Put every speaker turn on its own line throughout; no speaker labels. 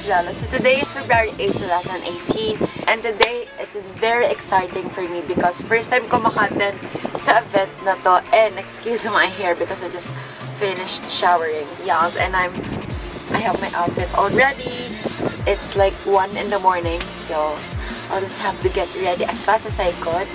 Gelo. So today is February 8, 2018, and today it is very exciting for me because first time ko maka-attend sa event na to, and excuse my hair because I just finished showering. Yes, and I have my outfit already. It's like 1 in the morning, so I'll just have to get ready as fast as I could,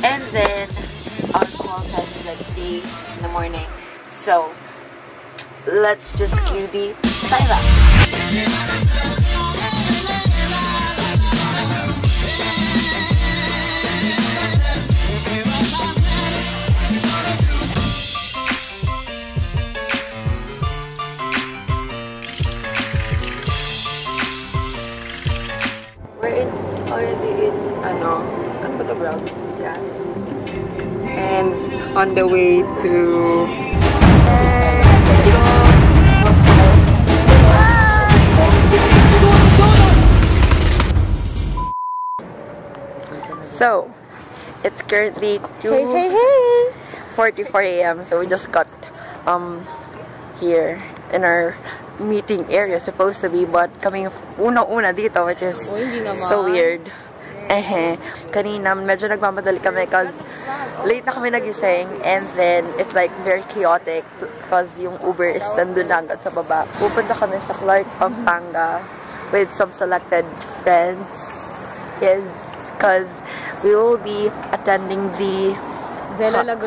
and then our call time is like 3 in the morning. So let's just cue the time. We're already in ano ba to, ground? Yes. And on the way to so, it's currently 2:44 a.m. So we just got here in our meeting area supposed to be, but coming una dito, which is so weird. Kanina medyo nagmamadali kami because late na kami nagising, and then it's like very chaotic because yung Uber is nandun na agad sa baba. Pupunta kami sa Clark, Pampanga with some selected friends. Yes, because we will be attending the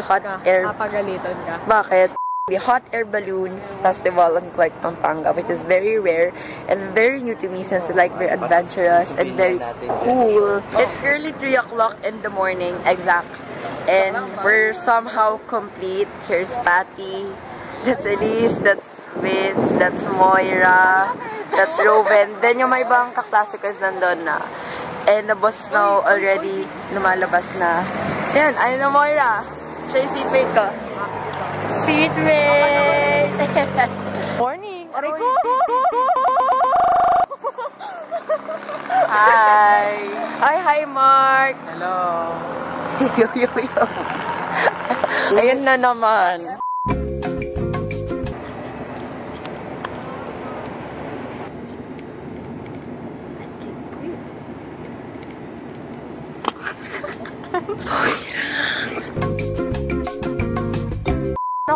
hot air.
Papagalitan ka.
Bakit? The Hot Air Balloon Festival in Clark, Pampanga, which is very rare and very new to me since it's like very adventurous and very cool. It's currently 3 o'clock in the morning, exact. And we're somehow complete. Here's Patty, that's Elise, that's Vince, that's Moira, that's Roven. Then yung may ibang kaklase ko is nandun na. And the boss now already lumalabas na. Yan, ayun na Moira. Siya yung seatmate ko. Seatmate!
Morning!
Hi! Hi, Mark!
Hello!
Yo. Ayun na naman.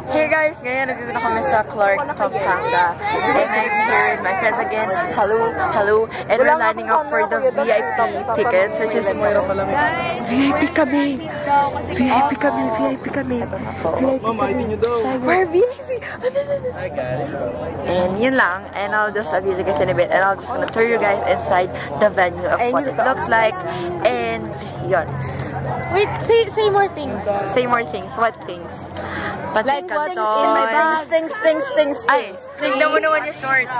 Hey guys, ngayon nandito na kami sa Clark, Pampanga, and I'm here with my friends again. Hello, and we're lining up for the VIP tickets, which is VIP kami. We're VIP. And yun lang, and I'll just abuse you guys in a bit, and I'll just gonna tour you guys inside the venue of what it looks like, and yun.
Wait, say more things.
Say more things. What things?
Like what's in my bag? Things.
Ay, tignan mo naman yung shorts.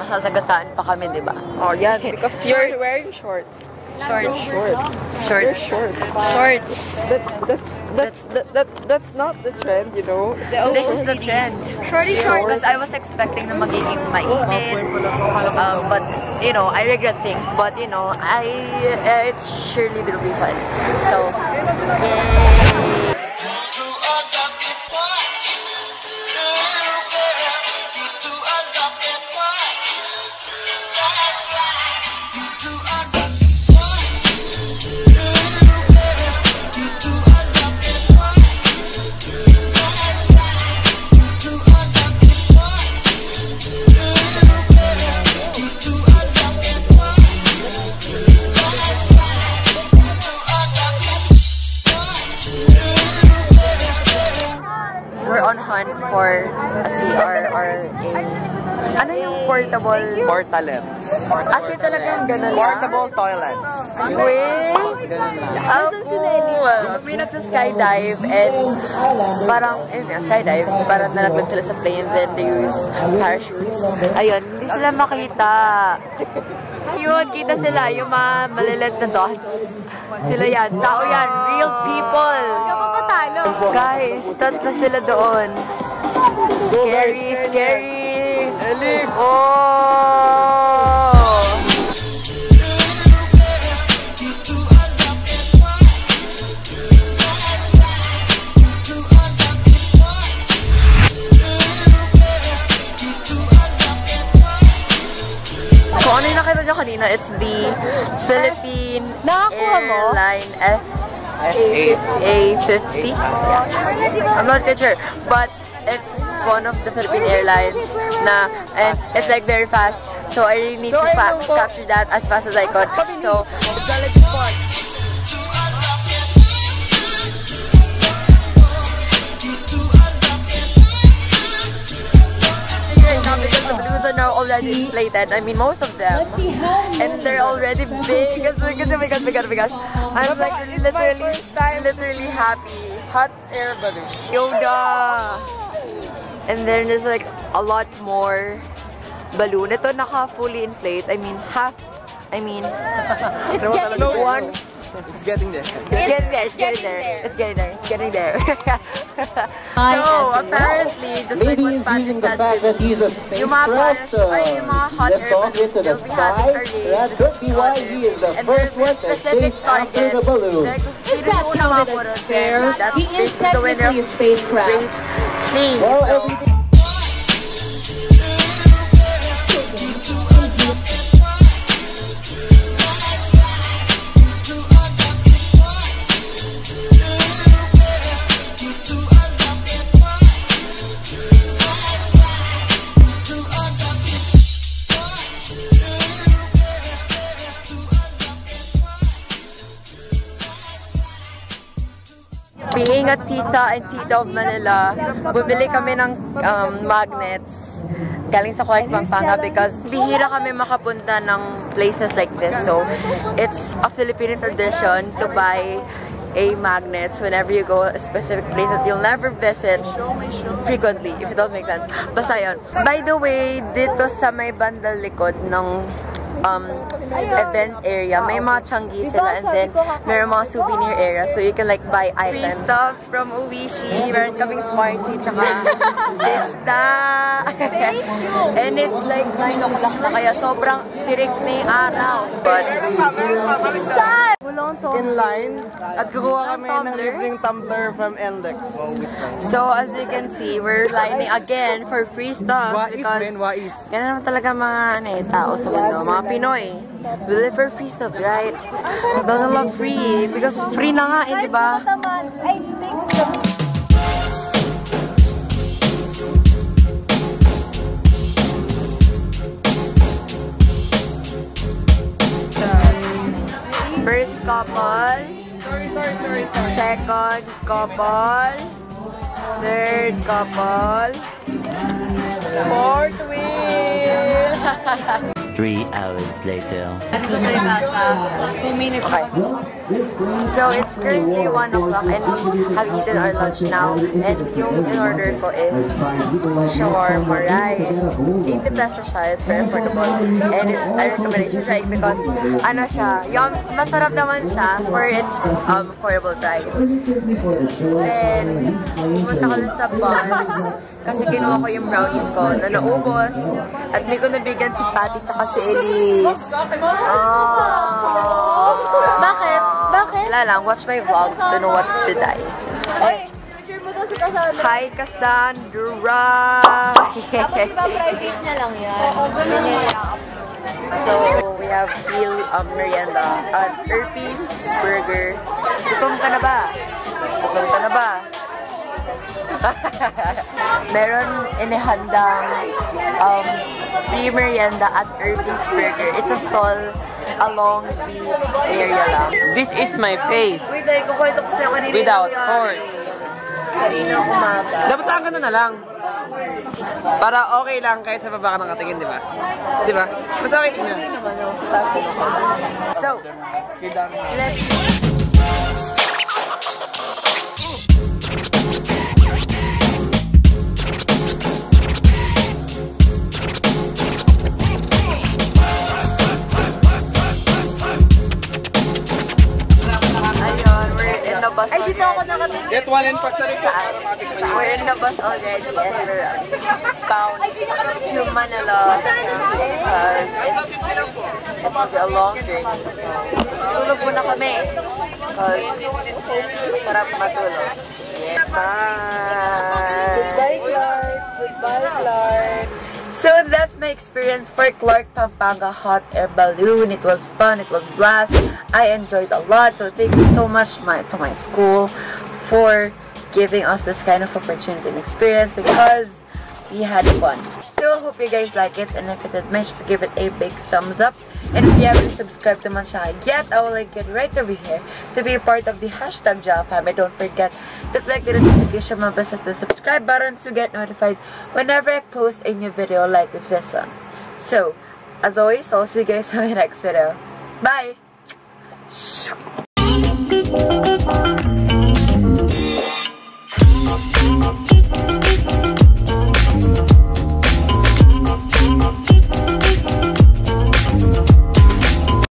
Masasagasaan pa kami, di ba?
Oh, yeah, because you're wearing shorts.
Shorts.
That's not the trend, you know.
This is the trend. Short. Because I was expecting na magiging mainit. But, you know, I regret things. But, you know, it surely will be fun. So, yay! For a CR or a... Ano yung portable?
Portalet.
As in talagang ganun lang?
Portable toilet.
Wait! Oh, cool! We went to skydive, and parang, skydive, parang nalaglag sila sa plane, then they use parachutes. Ayun, hindi sila makita. Yun, kita sila, yung mga malilit na dogs. Sila yan, tao yan, real people! Guys, tatlo sila doon. Scary! Oh! na it's the Philippine Airline A50. Yeah. I'm not quite sure, but it's one of the Philippine Airlines na, and it's like very fast. So I really need to capture that as fast as I could. So it's a legit spot. Because the balloons are now already inflated. I mean, most of them. And they're already big. Because I'm like literally happy.
Hot air balloon.
Yoda! And then there's like a lot more balloon. Ito naka-fully inflate. I mean, half. I mean, it's one.
It's getting there.
It's getting there. So, apparently, just like what Pat said, yung mga parents or yung mga hot air balloons, they'll be having a race. And there's a specific target. Like, sino yung unang mapurot there, that's basically the winner of race thing. Being a tita and tita of Manila, bumili kami ng magnets galing sa Pampanga because bihira kami makapunta ng places like this. So, it's a Filipino tradition to buy a magnets whenever you go a specific place that you'll never visit frequently, if it does make sense. Basta yun. By the way, dito sa may bandang likod ng event area, may mga Changi sila, and then meron mga souvenir area, so you can like buy items. Free stuffs from Uwishi, meron kaming Smarty, tsaka Lista. And it's like 9 o'clock na, kaya sobrang tirik na yung araw. But,
in line, at kukuha kami ng libreng tumbler from Index.
So, as you can see, we're lining again for free stuff because ganun naman talaga mga tao sa mundo, mga Pinoy. We live for free stuff, right? Doesn't love free because free na nga eh, di ba? First couple, second couple, third couple, fourth wheel.
3 hours later.
Okay. So it's currently 1 o'clock and we have eaten our lunch now. And yung in-order ko is shawarma rice. 80 pesos siya. It's very affordable. And I recommend it to try because ano siya, yung masarap naman siya for its affordable price. Then, pumunta ko sa bus kasi kinuha ko yung brownies ko na naubos at hindi ko nabigyan si Patty tsaka si Elise.
Bakit? Bakit?
Wala lang, watch my vlog to know what did I say.
Picture mo daw si Cassandra.
Hi, Cassandra!
Dapat iba-private na lang yan.
So, we have free merienda at Urpi's Burger. Gutom ka na ba? Gutom ka na ba? Meron inihandang free merienda at Urpi's Burger. It's a stall along the area lang.
This is my face. Without horse. Dapat ang ganda na lang. Para okay lang kahit sa baba ka nakatingin, di ba? Di ba? Mas okay tingnan.
So, let's bus. Ay, dito ako nakatingin.
Get one and pass na rin.
We're in the bus already and we're bound to Manila because it's a long journey. So, tulog muna kami because masarap matulog. Yeah, bye! Goodbye, Clark! Goodbye, Clark! So that's my experience for Clark Pampanga hot air balloon. It was fun, it was blast. I enjoyed a lot. So thank you so much to my school for giving us this kind of opportunity and experience because we had fun. So hope you guys like it, and if you did, make sure to give it a big thumbs up. And if you haven't subscribed to my channel yet, I will link it right over here to be a part of the hashtag Gelo family. Don't forget to click the notification bell beside the subscribe button to get notified whenever I post a new video like this one. So, as always, I'll see you guys in my next video. Bye!